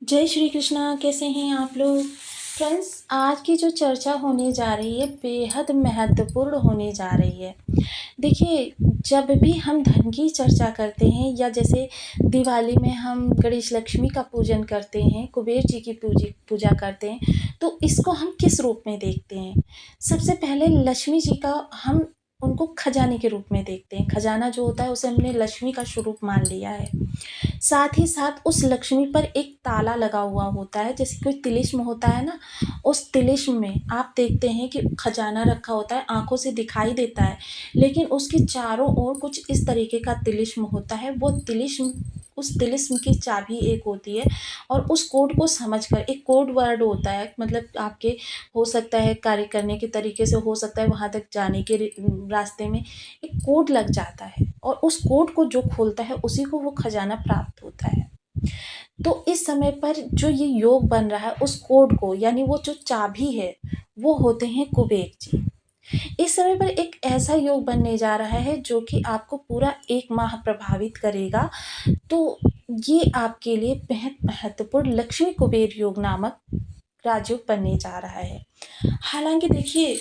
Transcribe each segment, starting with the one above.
जय श्री कृष्णा। कैसे हैं आप लोग? फ्रेंड्स, आज की जो चर्चा होने जा रही है बेहद महत्वपूर्ण होने जा रही है। देखिए, जब भी हम धन की चर्चा करते हैं या जैसे दिवाली में हम गणेश लक्ष्मी का पूजन करते हैं, कुबेर जी की पूजा करते हैं, तो इसको हम किस रूप में देखते हैं? सबसे पहले लक्ष्मी जी का हम उनको खजाने के रूप में देखते हैं। खजाना जो होता है उसे हमने लक्ष्मी का स्वरूप मान लिया है। साथ ही साथ उस लक्ष्मी पर एक ताला लगा हुआ होता है, जैसे कोई तिलिस्म होता है ना, उस तिलिस्म में आप देखते हैं कि खजाना रखा होता है, आंखों से दिखाई देता है, लेकिन उसके चारों ओर कुछ इस तरीके का तिलिस्म होता है। वो तिलिस्म, उस तिलिस्म की चाबी एक होती है और उस कोड को समझकर, एक कोड वर्ड होता है, मतलब आपके हो सकता है कार्य करने के तरीके से, हो सकता है वहाँ तक जाने के रास्ते में एक कोड लग जाता है और उस कोड को जो खोलता है उसी को वो खजाना प्राप्त होता है। तो इस समय पर जो ये योग बन रहा है, उस कोड को, यानी वो जो चाबी है, वो होते हैं कुबेर जी। इस समय पर एक ऐसा योग बनने जा रहा है जो कि आपको पूरा 1 माह प्रभावित करेगा। तो ये आपके लिए बेहद महत्वपूर्ण लक्ष्मी कुबेर योग नामक राजयोग बनने जा रहा है। हालाँकि देखिए,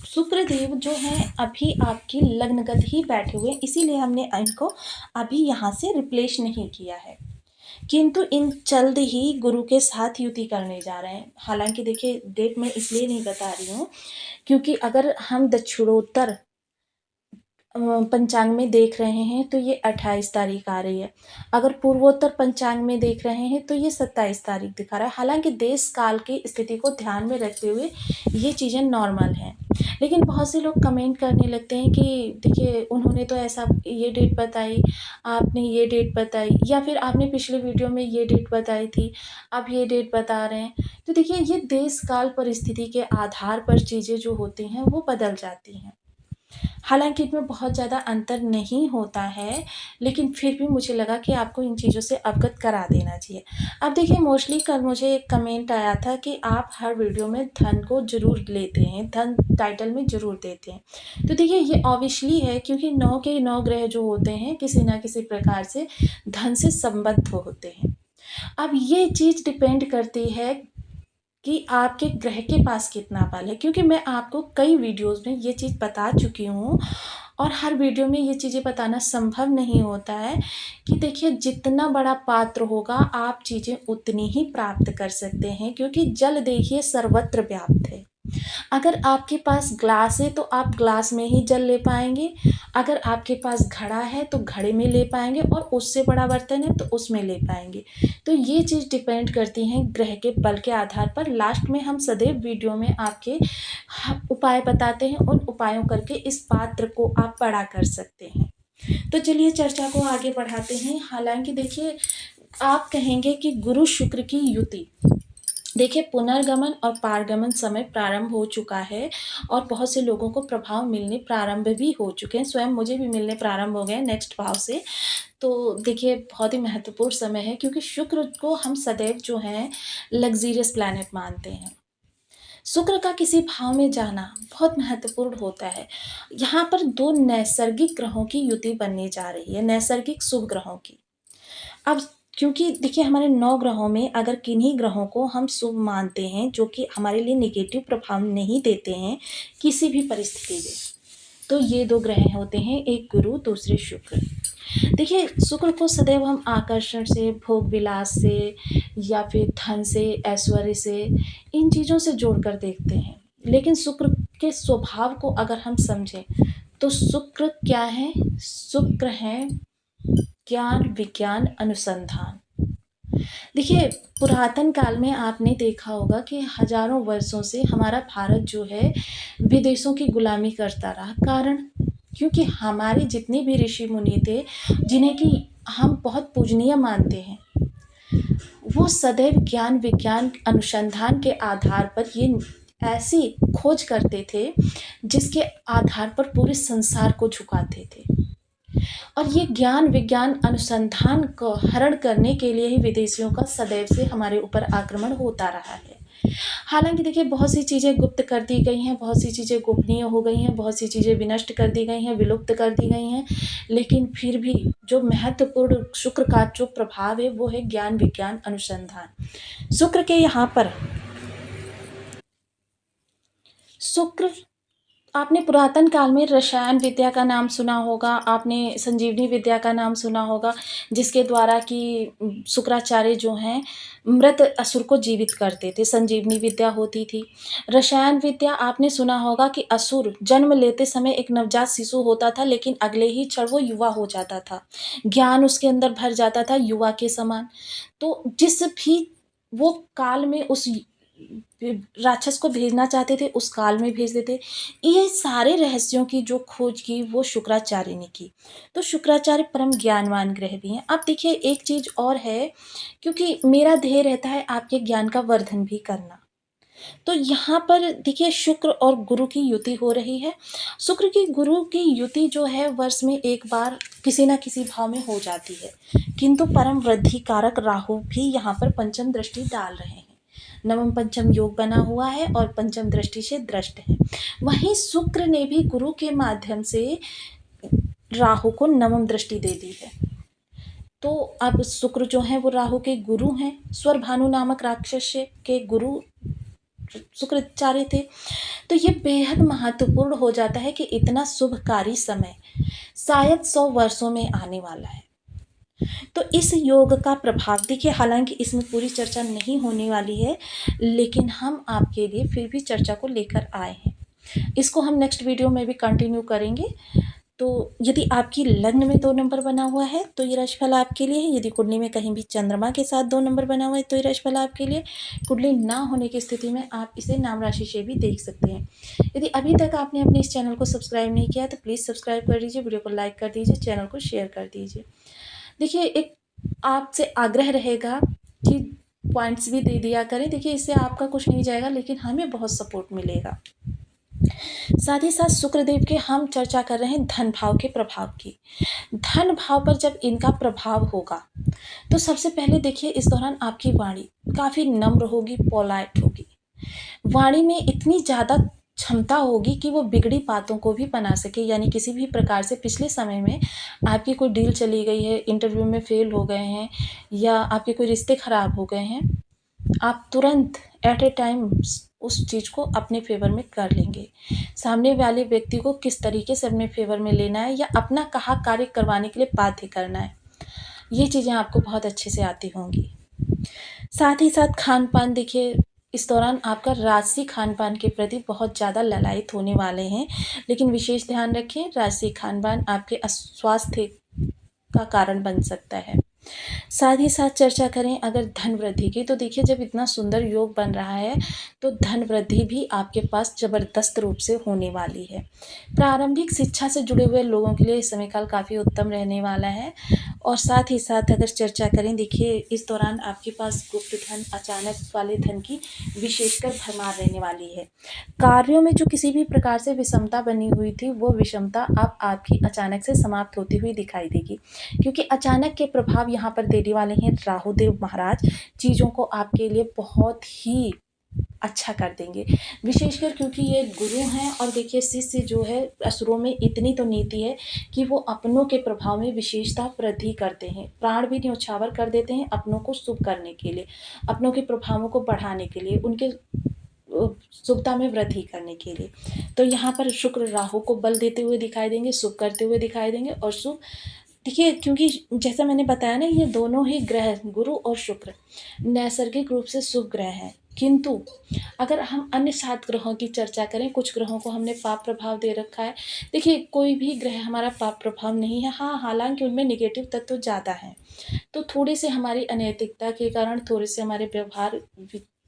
शुक्रदेव जो हैं अभी आपकी लग्नगत ही बैठे हुए हैं, इसीलिए हमने इनको अभी यहाँ से रिप्लेस नहीं किया है। किंतु इन जल्द ही गुरु के साथ युति करने जा रहे हैं। हालाँकि देखिए, डेट मैं इसलिए नहीं बता रही हूँ क्योंकि अगर हम दक्षिणोत्तर पंचांग में देख रहे हैं तो ये 28 तारीख आ रही है। अगर पूर्वोत्तर पंचांग में देख रहे हैं तो ये 27 तारीख दिखा रहा है। हालाँकि देश काल की स्थिति को ध्यान में रखते हुए ये चीज़ें नॉर्मल हैं। लेकिन बहुत से लोग कमेंट करने लगते हैं कि देखिए, उन्होंने तो ऐसा ये डेट बताई, आपने ये डेट बताई, या फिर आपने पिछले वीडियो में ये डेट बताई थी, आप ये डेट बता रहे हैं। तो देखिए, ये देश काल परिस्थिति के आधार पर चीज़ें जो होती हैं वो बदल जाती हैं। हालाँकि इनमें बहुत ज़्यादा अंतर नहीं होता है, लेकिन फिर भी मुझे लगा कि आपको इन चीज़ों से अवगत करा देना चाहिए। अब देखिए, मोस्टली कल मुझे एक कमेंट आया था कि आप हर वीडियो में धन को ज़रूर लेते हैं, धन टाइटल में ज़रूर देते हैं। तो देखिए, ये ऑब्वियसली है क्योंकि 9 के 9 ग्रह जो होते हैं किसी न किसी प्रकार से धन से संबद्ध होते हैं। अब ये चीज़ डिपेंड करती है कि आपके ग्रह के पास कितना बल है, क्योंकि मैं आपको कई वीडियोज़ में ये चीज़ बता चुकी हूँ और हर वीडियो में ये चीज़ें बताना संभव नहीं होता है कि देखिए, जितना बड़ा पात्र होगा आप चीज़ें उतनी ही प्राप्त कर सकते हैं, क्योंकि जल देखिए सर्वत्र व्याप्त है। अगर आपके पास ग्लास है तो आप ग्लास में ही जल ले पाएंगे, अगर आपके पास घड़ा है तो घड़े में ले पाएंगे, और उससे बड़ा बर्तन है तो उसमें ले पाएंगे। तो ये चीज़ डिपेंड करती हैं ग्रह के बल के आधार पर। लास्ट में हम सदैव वीडियो में आपके उपाय बताते हैं, उन उपायों करके इस पात्र को आप बड़ा कर सकते हैं। तो चलिए चर्चा को आगे बढ़ाते हैं। हालांकि देखिए, आप कहेंगे कि गुरु शुक्र की युति, देखिए पुनर्गमन और पारगमन समय प्रारंभ हो चुका है और बहुत से लोगों को प्रभाव मिलने प्रारंभ भी हो चुके हैं। स्वयं मुझे भी मिलने प्रारंभ हो गए नेक्स्ट भाव से। तो देखिए, बहुत ही महत्वपूर्ण समय है क्योंकि शुक्र को हम सदैव जो हैं लग्जीरियस प्लैनेट मानते हैं। शुक्र का किसी भाव में जाना बहुत महत्वपूर्ण होता है। यहाँ पर 2 नैसर्गिक ग्रहों की युति बनने जा रही है, नैसर्गिक शुभ ग्रहों की। अब क्योंकि देखिए, हमारे 9 ग्रहों में अगर किन्हीं ग्रहों को हम शुभ मानते हैं जो कि हमारे लिए नेगेटिव प्रभाव नहीं देते हैं किसी भी परिस्थिति में, तो ये 2 ग्रह होते हैं, एक गुरु दूसरे शुक्र। देखिए, शुक्र को सदैव हम आकर्षण से, भोग विलास से, या फिर धन से, ऐश्वर्य से, इन चीज़ों से जोड़कर देखते हैं। लेकिन शुक्र के स्वभाव को अगर हम समझें तो शुक्र क्या है? शुक्र है ज्ञान, विज्ञान, अनुसंधान। देखिए, पुरातन काल में आपने देखा होगा कि हजारों वर्षों से हमारा भारत जो है विदेशों की गुलामी करता रहा। कारण, क्योंकि हमारे जितने भी ऋषि मुनि थे जिन्हें कि हम बहुत पूजनीय मानते हैं, वो सदैव ज्ञान, विज्ञान, अनुसंधान के आधार पर ये ऐसी खोज करते थे जिसके आधार पर पूरे संसार को झुकाते थे। और ये ज्ञान, विज्ञान, अनुसंधान को हरण करने के लिए ही विदेशियों का सदैव से हमारे ऊपर आक्रमण होता रहा है। हालाँकि देखिए बहुत सी चीज़ें गुप्त कर दी गई हैं, बहुत सी चीज़ें गोपनीय हो गई हैं, बहुत सी चीज़ें विनष्ट कर दी गई हैं, विलुप्त कर दी गई हैं, लेकिन फिर भी जो महत्वपूर्ण शुक्र का जो प्रभाव है वो है ज्ञान, विज्ञान, अनुसंधान। शुक्र के यहाँ पर शुक्र आपने पुरातन काल में रसायन विद्या का नाम सुना होगा, आपने संजीवनी विद्या का नाम सुना होगा, जिसके द्वारा कि शुक्राचार्य जो हैं मृत असुर को जीवित करते थे, संजीवनी विद्या होती थी। रसायन विद्या आपने सुना होगा कि असुर जन्म लेते समय एक नवजात शिशु होता था, लेकिन अगले ही क्षण वो युवा हो जाता था। ज्ञान उसके अंदर भर जाता था युवा के समान। तो जिस भी वो काल में उस राक्षस को भेजना चाहते थे, उस काल में भेज देते। ये सारे रहस्यों की जो खोज की वो शुक्राचार्य ने की। तो शुक्राचार्य परम ज्ञानवान ग्रह भी हैं। अब देखिए एक चीज़ और है, क्योंकि मेरा ध्येय रहता है आपके ज्ञान का वर्धन भी करना। तो यहाँ पर देखिए शुक्र और गुरु की युति हो रही है। शुक्र की गुरु की युति जो है वर्ष में एक बार किसी न किसी भाव में हो जाती है, किंतु परम वृद्धि कारक राहु भी यहाँ पर पंचम दृष्टि डाल रहे हैं। नवम पंचम योग बना हुआ है और पंचम दृष्टि से दृष्ट है। वहीं शुक्र ने भी गुरु के माध्यम से राहु को नवम दृष्टि दे दी है। तो अब शुक्र जो है वो राहु के गुरु हैं। स्वर भानु नामक राक्षस के गुरु शुक्राचार्य थे। तो ये बेहद महत्वपूर्ण हो जाता है कि इतना शुभकारी समय शायद 100 वर्षों में आने वाला है। तो इस योग का प्रभाव देखिए, हालांकि इसमें पूरी चर्चा नहीं होने वाली है, लेकिन हम आपके लिए फिर भी चर्चा को लेकर आए हैं। इसको हम नेक्स्ट वीडियो में भी कंटिन्यू करेंगे। तो यदि आपकी लग्न में 2 नंबर बना हुआ है तो ये राशिफल आपके लिए है। यदि कुंडली में कहीं भी चंद्रमा के साथ 2 नंबर बना हुआ है तो ये राशिफल आपके लिए। कुंडली ना होने की स्थिति में आप इसे नाम राशि से भी देख सकते हैं। यदि अभी तक आपने अपने इस चैनल को सब्सक्राइब नहीं किया तो प्लीज़ सब्सक्राइब कर दीजिए, वीडियो को लाइक कर दीजिए, चैनल को शेयर कर दीजिए। देखिए एक आपसे आग्रह रहेगा कि पॉइंट्स भी दे दिया करें। देखिए इससे आपका कुछ नहीं जाएगा, लेकिन हमें बहुत सपोर्ट मिलेगा। साथ ही साथ शुक्रदेव के हम चर्चा कर रहे हैं धन भाव के प्रभाव की। धन भाव पर जब इनका प्रभाव होगा तो सबसे पहले देखिए इस दौरान आपकी वाणी काफ़ी नम्र होगी, पोलाइट होगी। वाणी में इतनी ज़्यादा क्षमता होगी कि वो बिगड़ी बातों को भी बना सके। यानी किसी भी प्रकार से पिछले समय में आपकी कोई डील चली गई है, इंटरव्यू में फेल हो गए हैं या आपके कोई रिश्ते खराब हो गए हैं, आप तुरंत एट ए टाइम उस चीज़ को अपने फेवर में कर लेंगे। सामने वाले व्यक्ति को किस तरीके से अपने फेवर में लेना है या अपना कहा कार्य करवाने के लिए बाध्य करना है, ये चीज़ें आपको बहुत अच्छे से आती होंगी। साथ ही साथ खान पान देखिए इस दौरान आपका राजसी खान पान के प्रति बहुत ज़्यादा ललायत होने वाले हैं, लेकिन विशेष ध्यान रखें राजसी खान पान आपके अस्वास्थ्य का कारण बन सकता है। साथ ही साथ चर्चा करें अगर धन वृद्धि की, तो देखिए जब इतना सुंदर योग बन रहा है तो धन वृद्धि भी आपके पास ज़बरदस्त रूप से होने वाली है। प्रारंभिक शिक्षा से जुड़े हुए लोगों के लिए इस समय काल काफ़ी उत्तम रहने वाला है। और साथ ही साथ अगर चर्चा करें, देखिए इस दौरान आपके पास गुप्त धन, अचानक वाले धन की विशेषकर भरमार रहने वाली है। कार्यों में जो किसी भी प्रकार से विषमता बनी हुई थी वो विषमता अब आपकी अचानक से समाप्त होती हुई दिखाई देगी, क्योंकि अचानक के प्रभाव यहाँ पर देने वाले हैं राहुदेव महाराज। चीज़ों को आपके लिए बहुत ही अच्छा कर देंगे, विशेषकर क्योंकि ये गुरु हैं। और देखिए शिष्य जो है असुरों में इतनी तो नीति है कि वो अपनों के प्रभाव में विशेषता वृद्धि करते हैं, प्राण भी न्यौछावर कर देते हैं अपनों को शुभ करने के लिए, अपनों के प्रभावों को बढ़ाने के लिए, उनके शुभता में वृद्धि करने के लिए। तो यहाँ पर शुक्र राहु को बल देते हुए दिखाई देंगे, शुभ करते हुए दिखाई देंगे। और शुभ देखिए, क्योंकि जैसा मैंने बताया ना, ये दोनों ही ग्रह गुरु और शुक्र नैसर्गिक रूप से शुभ ग्रह हैं, किंतु अगर हम अन्य 7 ग्रहों की चर्चा करें, कुछ ग्रहों को हमने पाप प्रभाव दे रखा है। देखिए कोई भी ग्रह हमारा पाप प्रभाव नहीं है, हाँ हालांकि उनमें निगेटिव तत्व ज़्यादा हैं। तो थोड़ी सी हमारी अनैतिकता के कारण, थोड़े से हमारे व्यवहार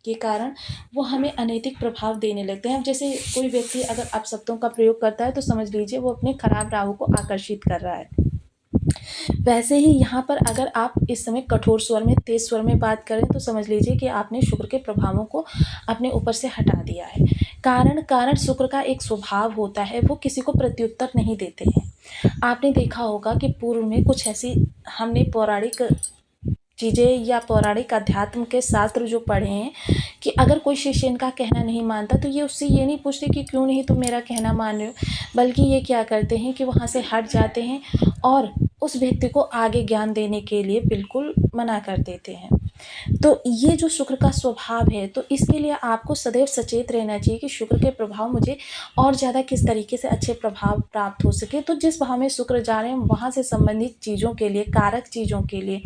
के कारण वो हमें अनैतिक प्रभाव देने लगते हैं। अब जैसे कोई व्यक्ति अगर अपशब्दों का प्रयोग करता है तो समझ लीजिए वो अपने खराब राहु को आकर्षित कर रहा है। वैसे ही यहाँ पर अगर आप इस समय कठोर स्वर में, तेज स्वर में बात करें तो समझ लीजिए कि आपने शुक्र के प्रभावों को अपने ऊपर से हटा दिया है। कारण शुक्र का एक स्वभाव होता है, वो किसी को प्रत्युत्तर नहीं देते हैं। आपने देखा होगा कि पूर्व में कुछ ऐसी हमने पौराणिक चीज़ें या पौराणिक अध्यात्म के शास्त्र जो पढ़े हैं कि अगर कोई शिष्य इनका कहना नहीं मानता तो ये उससे ये नहीं पूछते कि क्यों नहीं तुम मेरा कहना मान रहे हो, बल्कि ये क्या करते हैं कि वहाँ से हट जाते हैं और उस व्यक्ति को आगे ज्ञान देने के लिए बिल्कुल मना कर देते हैं। तो ये जो शुक्र का स्वभाव है, तो इसके लिए आपको सदैव सचेत रहना चाहिए कि शुक्र के प्रभाव मुझे और ज़्यादा किस तरीके से अच्छे प्रभाव प्राप्त हो सके। तो जिस भाव में शुक्र जा रहे हैं वहाँ से संबंधित चीज़ों के लिए, कारक चीज़ों के लिए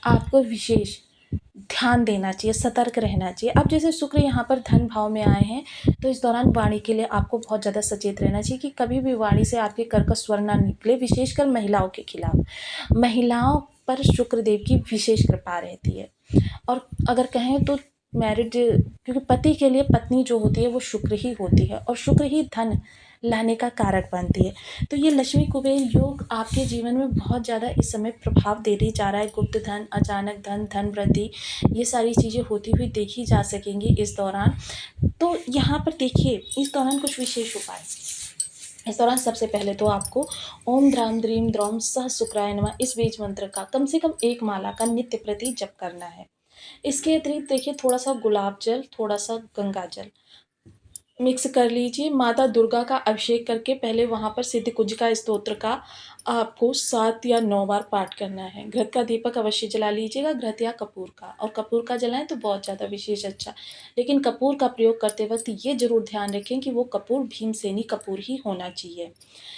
आपको विशेष ध्यान देना चाहिए, सतर्क रहना चाहिए। अब जैसे शुक्र यहाँ पर धन भाव में आए हैं, तो इस दौरान वाणी के लिए आपको बहुत ज़्यादा सचेत रहना चाहिए कि कभी भी वाणी से आपके कर्कश स्वर ना निकले, विशेषकर महिलाओं के खिलाफ। महिलाओं पर शुक्रदेव की विशेष कृपा रहती है। और अगर कहें तो मैरिड, क्योंकि पति के लिए पत्नी जो होती है वो शुक्र ही होती है और शुक्र ही धन लाने का कारक बनती है। तो ये लक्ष्मी कुबेर योग आपके जीवन में बहुत ज़्यादा इस समय प्रभाव दे जा रहा है। गुप्त धन, अचानक धन, धन वृद्धि, ये सारी चीज़ें होती हुई देखी जा सकेंगी इस दौरान। तो यहाँ पर देखिए इस दौरान कुछ विशेष उपाय। इस दौरान सबसे पहले तो आपको ओम द्राम द्रीम द्रौम सह शुक्राय नमः इस बीज मंत्र का कम से कम 1 माला का नित्य प्रति जप करना है। इसके अतिरिक्त देखिए थोड़ा सा गुलाब जल, थोड़ा सा गंगा जल मिक्स कर लीजिए। माता दुर्गा का अभिषेक करके पहले वहाँ पर सिद्ध कुंजिका स्तोत्र का आपको 7 या 9 बार पाठ करना है। घृत का दीपक अवश्य जला लीजिएगा, घृत या कपूर का, और कपूर का जलाएं तो बहुत ज़्यादा विशेष अच्छा। लेकिन कपूर का प्रयोग करते वक्त ये जरूर ध्यान रखें कि वो कपूर भीमसेनी कपूर ही होना चाहिए।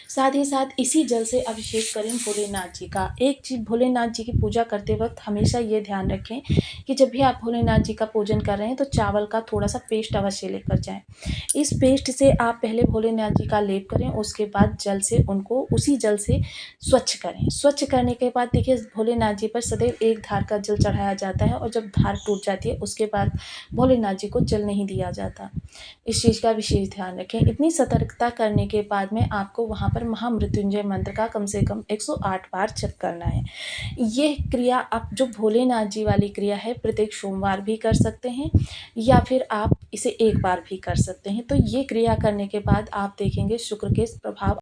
साथ ही साथ इसी जल से अभिषेक करें भोलेनाथ जी का। एक चीज़, भोलेनाथ जी की पूजा करते वक्त हमेशा ये ध्यान रखें कि जब भी आप भोलेनाथ जी का पूजन कर रहे हैं तो चावल का थोड़ा सा पेस्ट अवश्य लेकर जाएं। इस पेस्ट से आप पहले भोलेनाथ जी का लेप करें, उसके बाद जल से उनको उसी जल से स्वच्छ करें। स्वच्छ करने के बाद देखिए भोलेनाथ जी पर सदैव एक धार का जल चढ़ाया जाता है और जब धार टूट जाती है उसके बाद भोलेनाथ जी को जल नहीं दिया जाता। इस चीज़ का विशेष ध्यान रखें। इतनी सतर्कता करने के बाद में आपको वहाँ पर महामृत्युंजय मंत्र का कम से कम 108 बार जप करना है। ये क्रिया आप जो भोलेनाथ जी वाली क्रिया है प्रत्येक सोमवार भी कर सकते हैं या फिर आप इसे एक बार भी कर सकते हैं। तो ये क्रिया करने के बाद आप देखेंगे शुक्र के प्रभाव